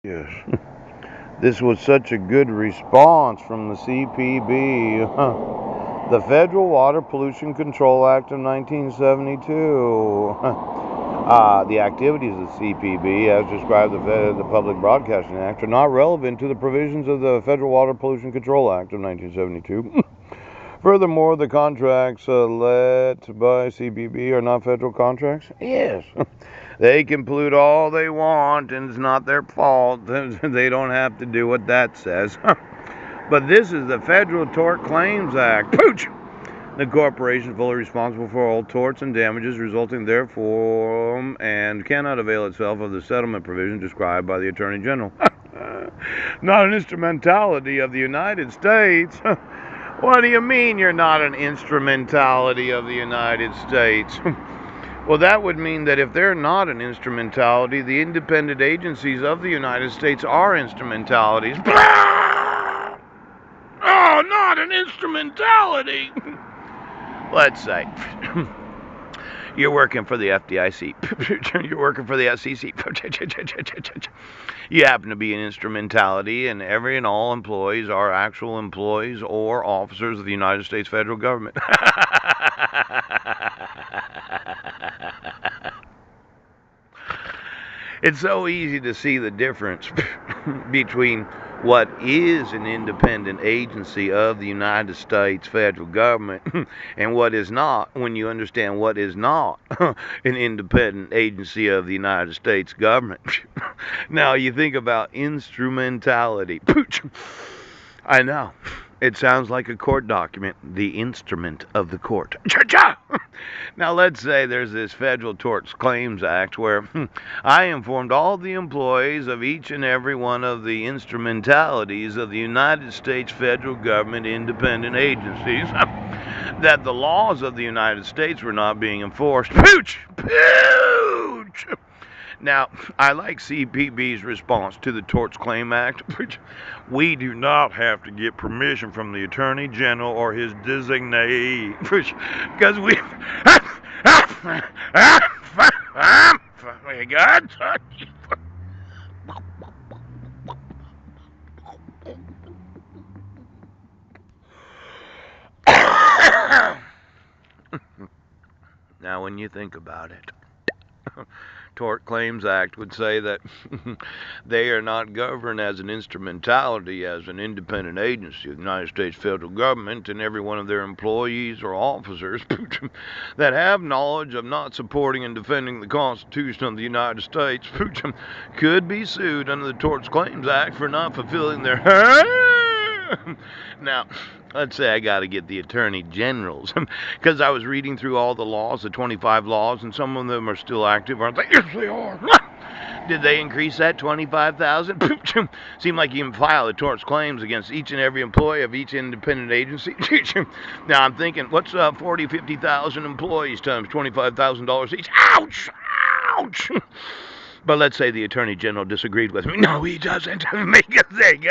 Yes. This was such a good response from the CPB. The Federal Water Pollution Control Act of 1972. The activities of the CPB, as described in the Public Broadcasting Act, are not relevant to the provisions of the Federal Water Pollution Control Act of 1972. Furthermore, the contracts let by CPB are not federal contracts. Yes. They can pollute all they want, and it's not their fault. They don't have to do what that says. But this is the Federal Tort Claims Act. Pooch! The corporation is fully responsible for all torts and damages resulting therefrom and cannot avail itself of the settlement provision described by the Attorney General. Not an instrumentality of the United States. What do you mean you're not an instrumentality of the United States? Well, that would mean that if they're not an instrumentality, the independent agencies of the United States are instrumentalities. Blah! Oh, not an instrumentality! Let's say you're working for the FDIC. You're working for the SEC. You happen to be an instrumentality, and every and all employees are actual employees or officers of the United States federal government. It's so easy to see the difference between what is an independent agency of the United States federal government and what is not when you understand what is not an independent agency of the United States government. Now you think about instrumentality. I know. It sounds like a court document, the instrument of the court. Cha-cha! Now, let's say there's this Federal Tort Claims Act where I informed all the employees of each and every one of the instrumentalities of the United States federal government independent agencies that the laws of the United States were not being enforced. Pooch! Pooch! Now, I like CPB's response to the Torts Claim Act. We do not have to get permission from the Attorney General or his designee. Because we... God. Now, when you think about it, Tort Claims Act would say that they are not governed as an instrumentality, as an independent agency of the United States federal government, and every one of their employees or officers that have knowledge of not supporting and defending the Constitution of the United States could be sued under the Tort Claims Act for not fulfilling their... Now, let's say I got to get the Attorney Generals, because I was reading through all the laws, the 25 laws, and some of them are still active, aren't they? Yes, they are. Did they increase that 25,000? Seemed like you can file the torts claims against each and every employee of each independent agency. Now I'm thinking, what's 40, 50,000 employees times $25,000 each? Ouch! Ouch! But let's say the Attorney General disagreed with me. No, he doesn't. Make a thing.